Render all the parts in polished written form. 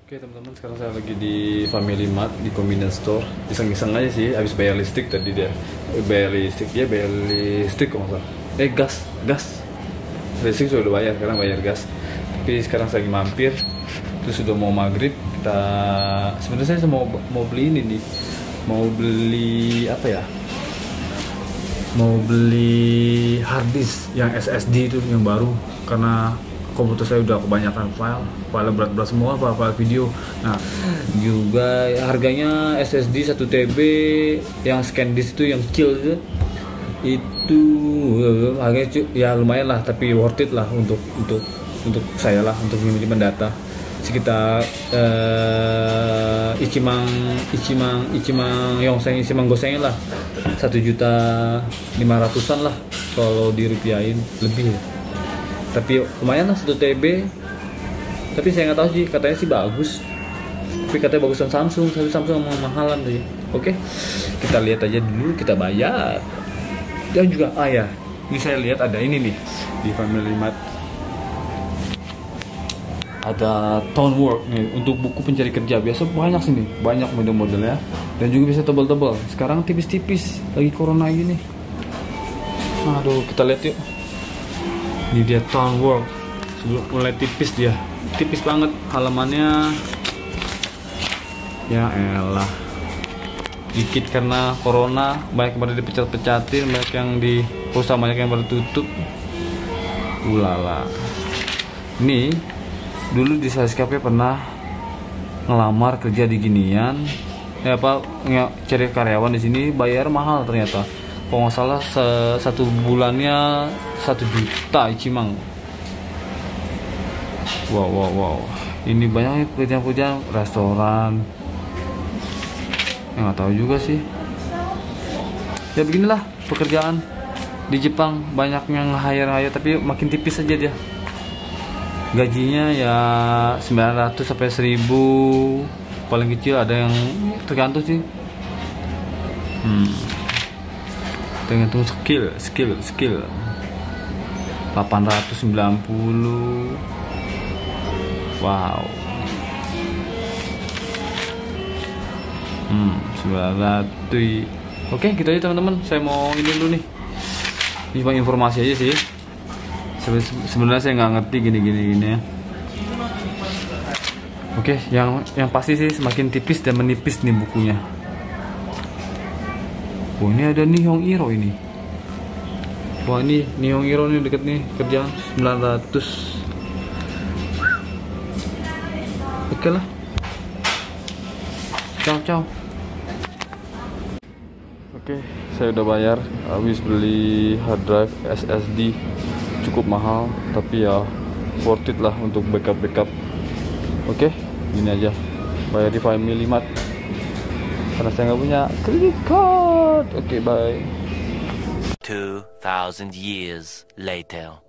Oke teman-teman, sekarang saya lagi di Family Mart di convenience store. Iseng-iseng aja sih, habis bayar listrik tadi dia. Bayar listrik kok nggak salah. Gas. Listrik sudah bayar, sekarang bayar gas. Tapi sekarang saya lagi mampir, terus sudah mau maghrib. Sebenarnya saya mau beli ini nih. Mau beli apa ya? Mau beli hard disk yang SSD itu yang baru, karena komputer saya udah kebanyakan file berat-berat semua, file video. Nah, juga harganya SSD 1 TB yang scan disk itu yang kecil itu harganya ya lumayan lah, tapi worth it lah untuk saya lah, untuk menyimpan data sekitar Ichimang Yongseng Ichimang Goseng lah 1.500.000-an lah kalau dirupiahin, lebih ya. Tapi lumayan lah 1 TB. Tapi saya nggak tahu sih, katanya sih bagus, tapi katanya bagusan Samsung, tapi Samsung mau mahalan sih. Oke, kita lihat aja dulu, kita bayar. Dan juga ya, ini saya lihat ada ini nih di Family Mart, ada Tonework nih untuk buku pencari kerja. Biasa banyak sini, banyak model-modelnya, dan juga bisa tebal-tebal. Sekarang tipis-tipis, lagi corona gini. Aduh, kita lihat yuk. Ini dia Tonework, sebelum mulai tipis, dia tipis banget halamannya. Ya elah, dikit karena corona, banyak yang pada dipecat-pecatin, banyak yang di perusahaan, banyak yang baru tutup. Ulala. Ini dulu di Saskap pernah ngelamar kerja di ginian, cari karyawan di sini, bayar mahal ternyata. Kalau nggak salah satu bulannya 1 juta Ichimang. Wow. Ini banyak pekerjaan restoran. Nggak tahu juga sih. Ya beginilah pekerjaan di Jepang, banyak yang hire, tapi makin tipis aja dia. Gajinya ya 900 sampai 1000, paling kecil ada yang tergantung sih. Tergantung skill 890. Wow. 900. Oke, gitu aja teman-teman. Saya mau ini dulu nih. Ini cuma informasi aja sih. Sebenarnya saya nggak ngerti gini ya. Oke, yang pasti sih semakin tipis dan menipis nih bukunya. Oh, ini ada Nihong Iro ini. Wah, ini Nihong Iro nih deket nih, kerjaan 900. Oke lah. Ciao. Oke, saya udah bayar. Habis beli hard drive SSD, cukup mahal, tapi ya worth it lah untuk backup. Oke, gini aja, bayar di Family Mart karena saya nggak punya credit card. Oke, bye. 2000 years later.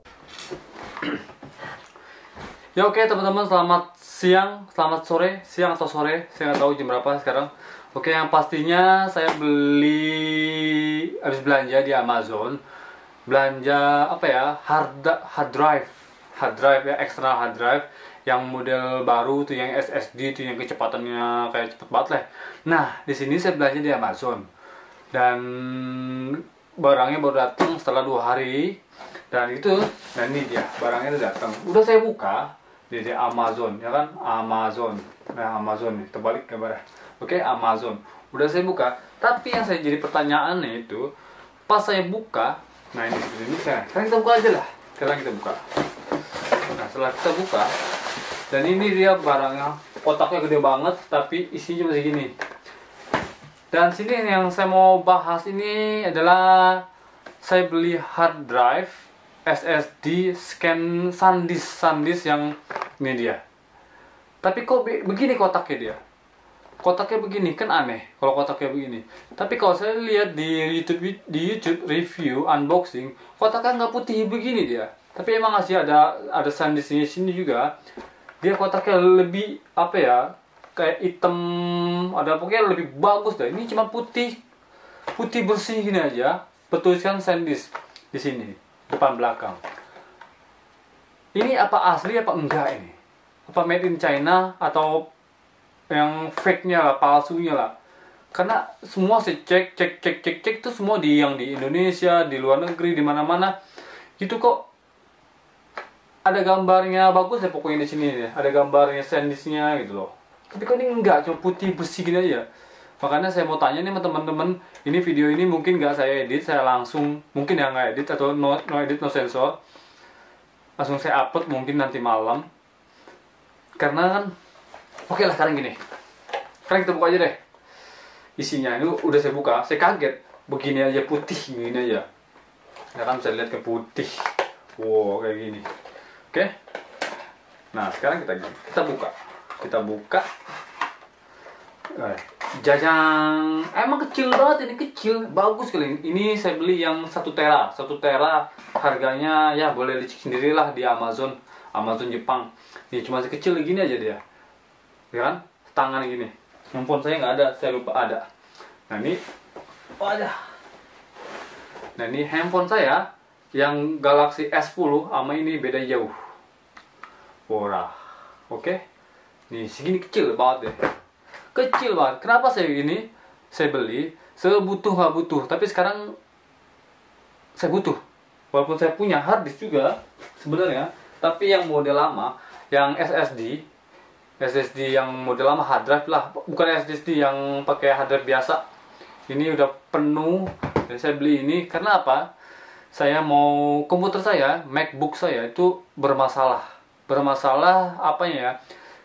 Ya oke teman-teman, selamat siang, selamat sore, siang atau sore, saya nggak tahu jam berapa sekarang. Oke, yang pastinya saya habis belanja di Amazon. Belanja apa ya, hard drive ya, external hard drive yang model baru tuh, yang SSD tuh, yang kecepatannya kayak cepet banget lah. Nah, di sini saya belanja di Amazon dan barangnya baru datang setelah 2 hari. Dan ini dia barangnya udah datang. Udah saya buka di Amazon, ya kan, Amazon. Nah, Amazon nih, terbalik gambarnya. Oke, Amazon. Udah saya buka, tapi yang saya jadi pertanyaannya itu pas saya buka. Nah, ini seperti ini. Sekarang kita buka aja lah. Sekarang kita buka. Nah, setelah kita buka, dan ini dia barangnya, kotaknya gede banget, tapi isinya cuma segini. Dan sini yang saya mau bahas ini adalah saya beli hard drive SSD scan SanDisk yang ini dia. Tapi kok begini kotaknya dia? Kotaknya begini kan aneh kalau kotaknya begini. Tapi kalau saya lihat di YouTube review unboxing, kotaknya nggak putih begini dia. Tapi emang masih ada SanDisk di sini juga. Dia kotaknya lebih apa ya, kayak hitam, ada pokoknya lebih bagus dah. Ini cuma putih bersih gini aja, bertuliskan SanDisk di sini depan belakang. Ini apa asli apa enggak ini? Apa made in China atau fake-nya lah, palsunya lah. Karena semua saya cek itu semua yang di Indonesia, di luar negeri, di mana-mana itu kok ada gambarnya bagus ya, pokoknya di sini ya. Ada gambarnya SanDisk-nya gitu loh. Tapi kok ini enggak, cuma putih bersih gini aja. Makanya saya mau tanya nih sama teman-teman, ini video ini mungkin nggak saya edit, saya langsung mungkin ya nggak edit atau no edit no sensor, langsung saya upload mungkin nanti malam. Karena kan oke lah, sekarang gini, sekarang kita buka aja deh isinya. Ini udah saya buka, saya kaget begini aja, putih begini aja ya kan, bisa lihat ke putih, wow kayak gini. Oke, nah sekarang kita buka jajang. Emang kecil banget, ini kecil, bagus kali. Ini saya beli yang 1 tera, harganya ya boleh dicek sendirilah di Amazon Jepang. Ini cuma sekecil gini aja dia, ya kan, tangan gini. Handphone saya nggak ada, saya lupa ada. Nah ini, nah ini handphone saya yang Galaxy S10 sama ini beda jauh. Wah, oke. Nih segini kecil banget deh. Kecil banget. Kenapa saya beli sebutuh nggak butuh, tapi sekarang saya butuh. Walaupun saya punya hard disk juga sebenarnya, tapi yang model lama, yang SSD yang model lama, hard drive lah, bukan SSD yang pakai hard drive biasa. Ini udah penuh. Jadi saya beli ini karena apa? Saya mau komputer saya, MacBook saya itu bermasalah apanya ya?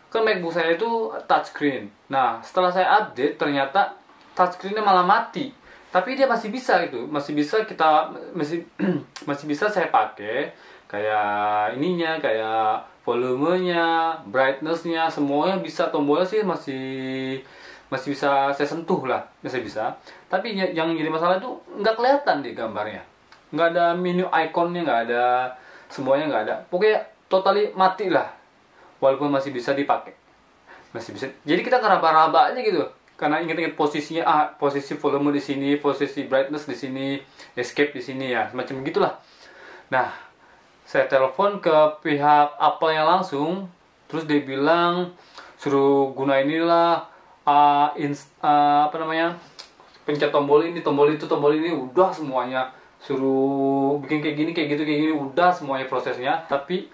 Kan MacBook saya itu touchscreen. Nah, setelah saya update ternyata touchscreennya malah mati. Tapi dia masih bisa gitu, masih bisa saya pakai kayak ininya, kayak volumenya, brightness-nya, semuanya bisa. Tombolnya sih masih bisa saya sentuh lah, masih bisa. Tapi yang jadi masalah itu nggak kelihatan di gambarnya, nggak ada menu ikonnya, nggak ada, semuanya nggak ada. Pokoknya totally mati lah. Walaupun masih bisa dipakai, masih bisa. Jadi kita ngeraba-raba aja gitu, karena ingat-ingat posisinya, posisi volume di sini, posisi brightness di sini, escape di sini ya, semacam gitulah. Nah, saya telepon ke pihak Apple-nya langsung, terus dia bilang suruh gunain inilah, apa namanya, pencet tombol ini, tombol itu, tombol ini, udah semuanya. Suruh bikin kayak gini, kayak gini, udah semuanya prosesnya, tapi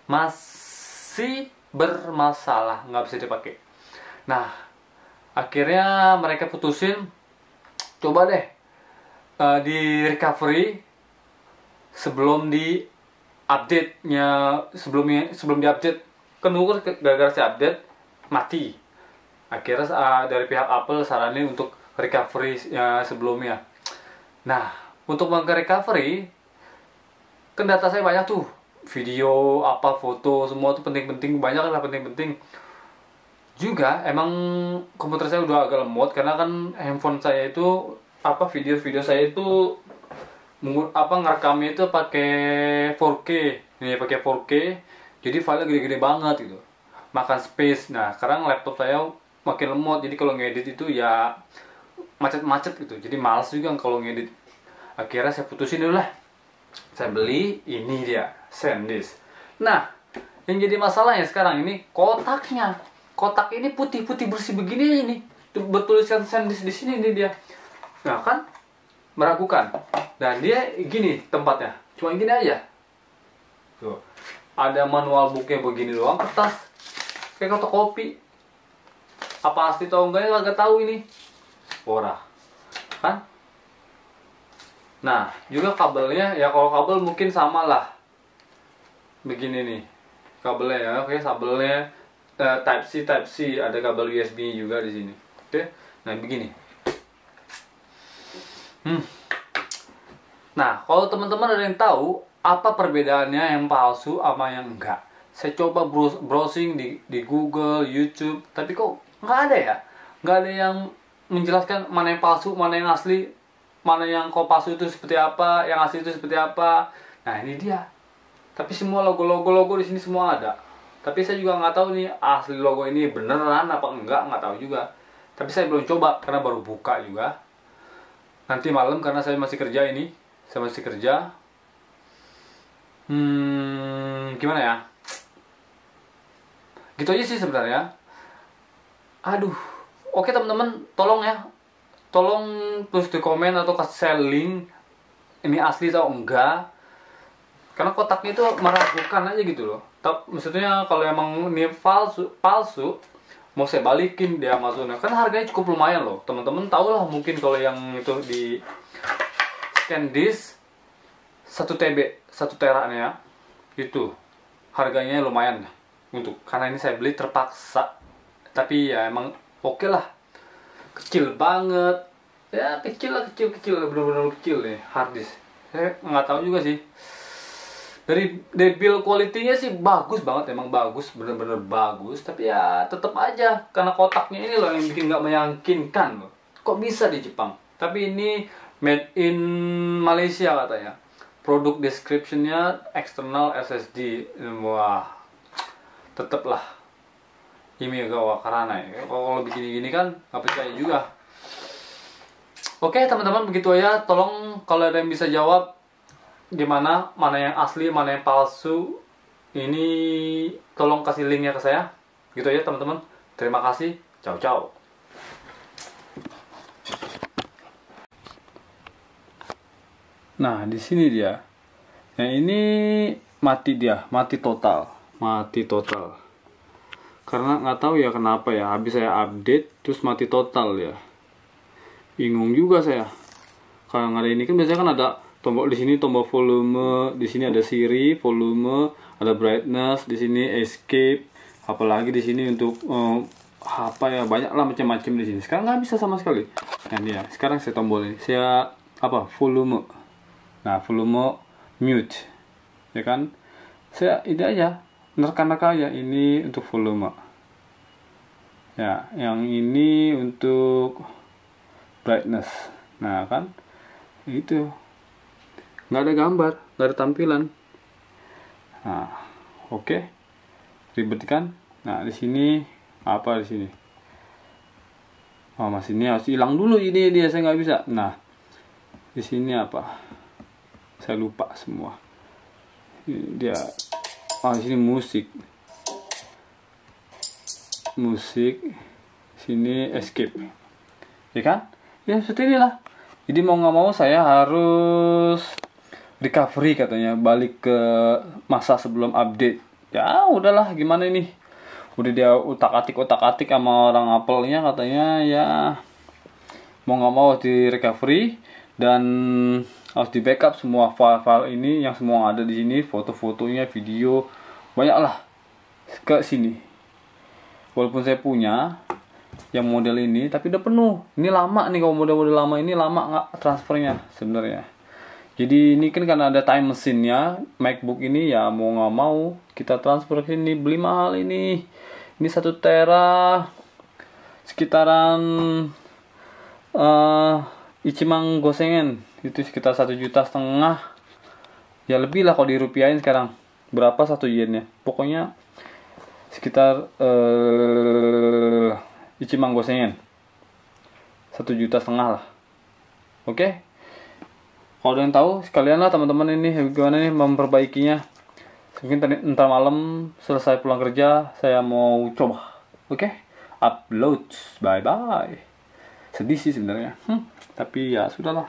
masih bermasalah, nggak bisa dipakai. Nah, akhirnya mereka putusin, coba deh di recovery sebelum di update-nya, sebelum di update. Kan dulu gara-gara saya update mati. Akhirnya dari pihak Apple saranin untuk recovery sebelumnya. Nah, untuk recovery kan data saya banyak tuh, video, foto, semua tuh penting-penting, banyak lah penting-penting. Juga emang komputer saya udah agak lemot karena kan handphone saya itu video-video saya itu ngerekamnya itu pakai 4K. Ini pakai 4K. Jadi filenya gede-gede banget gitu. Makan space. Nah, sekarang laptop saya makin lemot. Jadi kalau ngedit itu ya macet-macet gitu. Jadi males juga kalau ngedit. Akhirnya saya putusin dulu lah. Saya beli ini dia, SanDisk. Nah, yang jadi masalahnya sekarang ini kotaknya. Kotak ini putih-putih bersih begini ini. Bertuliskan SanDisk di sini nih dia. Nah, kan meragukan. Dan dia gini tempatnya. Cuma gini aja. Tuh. Ada manual booknya begini doang, kertas. Kayak fotokopi. Apa asli atau enggak ya kagak tahu ini. Ora. Kan? Nah, juga kabelnya ya, kalau kabel mungkin sama lah. Begini nih. Kabelnya ya, oke, kabelnya Type C, ada kabel USB juga di sini. Oke. Nah, begini. Nah, kalau teman-teman ada yang tahu apa perbedaannya yang palsu sama yang enggak, saya coba browsing di Google, YouTube, tapi kok nggak ada ya, nggak ada yang menjelaskan mana yang palsu, mana yang asli, mana yang kok palsu itu seperti apa, yang asli itu seperti apa. Nah, ini dia. Tapi semua logo di sini semua ada. Tapi saya juga nggak tahu nih asli logo ini beneran apa enggak, nggak tahu juga. Tapi saya belum coba karena baru buka juga. Nanti malam karena saya masih kerja ini. Saya masih kerja. Gimana ya? Gitu aja sih sebenarnya. Aduh. Oke teman-teman, tolong ya. Tolong tulis di komen atau kasih saya link ini asli atau enggak. Karena kotaknya itu meragukan aja gitu loh. Maksudnya kalau emang ini palsu, mau saya balikin di Amazon. Kan harganya cukup lumayan loh. Teman-teman tahu lah mungkin kalau yang itu di SanDisk 1 TB, 1 tera nih ya. Itu harganya lumayan untuk, karena ini saya beli terpaksa. Tapi ya emang oke lah. Kecil banget. Ya kecil lah, kecil bener-bener kecil nih harddisk. Saya nggak tahu juga sih. Dari build quality-nya sih bagus banget, emang bagus, bener-bener bagus. Tapi ya tetap aja karena kotaknya ini loh yang bikin nggak meyakinkan loh. Kok bisa di Jepang? Tapi ini made in Malaysia katanya. Produk description-nya external SSD. Wah, tetep lah. Ini agak wakarana ya. Kalau begini-gini kan nggak percaya juga. Oke teman-teman, begitu aja. Tolong kalau ada yang bisa jawab gimana, mana yang asli, mana yang palsu, ini tolong kasih linknya ke saya. Gitu aja teman-teman. Terima kasih. Ciao. Nah di sini dia. Yang ini mati total. Karena nggak tahu ya kenapa ya. Habis saya update terus mati total ya. Bingung juga saya. Kalau nggak ada ini kan biasanya kan ada tombol di sini, tombol volume, di sini ada Siri, volume, ada brightness, di sini escape, apalagi di sini untuk apa ya, banyak lah macam-macam di sini. Sekarang nggak bisa sama sekali. Nah ini ya, sekarang saya tombol ini, saya volume. Nah volume mute, ya kan? Saya ini aja, nerka aja ini untuk volume. Ya, yang ini untuk brightness. Nah kan, itu. Nggak ada gambar, nggak ada tampilan. Nah, oke. Ribet kan? Nah, di sini apa di sini? Oh, mas ini harus hilang dulu ini dia, saya nggak bisa. Nah, di sini apa? Saya lupa semua. Ini dia. Oh, di sini musik. Sini escape. Ya kan? Ya seperti inilah. Jadi mau nggak mau saya harus recovery katanya, balik ke masa sebelum update. Ya udahlah, gimana ini, udah dia otak-atik sama orang Apple-nya katanya, ya mau nggak mau harus di recovery dan harus di backup semua file-file ini, yang semua ada di sini, foto-fotonya, video, banyak lah ke sini. Walaupun saya punya yang model ini, tapi udah penuh. Ini lama nih, kalau model-model lama ini lama nggak transfernya sebenarnya. Jadi ini kan karena ada time machine-nya, MacBook ini ya mau nggak mau kita transfer ke sini. Beli mahal ini 1 tera sekitaran Ichimang gosengen, itu sekitar 1,5 juta. Ya lebih lah kalau dirupiahin sekarang. Berapa 1 yennya? Pokoknya sekitar Ichimang gosengen, 1,5 juta lah. Oke. Kalau ada yang tahu, sekalian lah teman-teman ini gimana nih memperbaikinya. Mungkin ntar malam selesai pulang kerja, saya mau coba. Oke? Upload. Bye-bye. Sedih sih sebenarnya. Tapi ya sudahlah.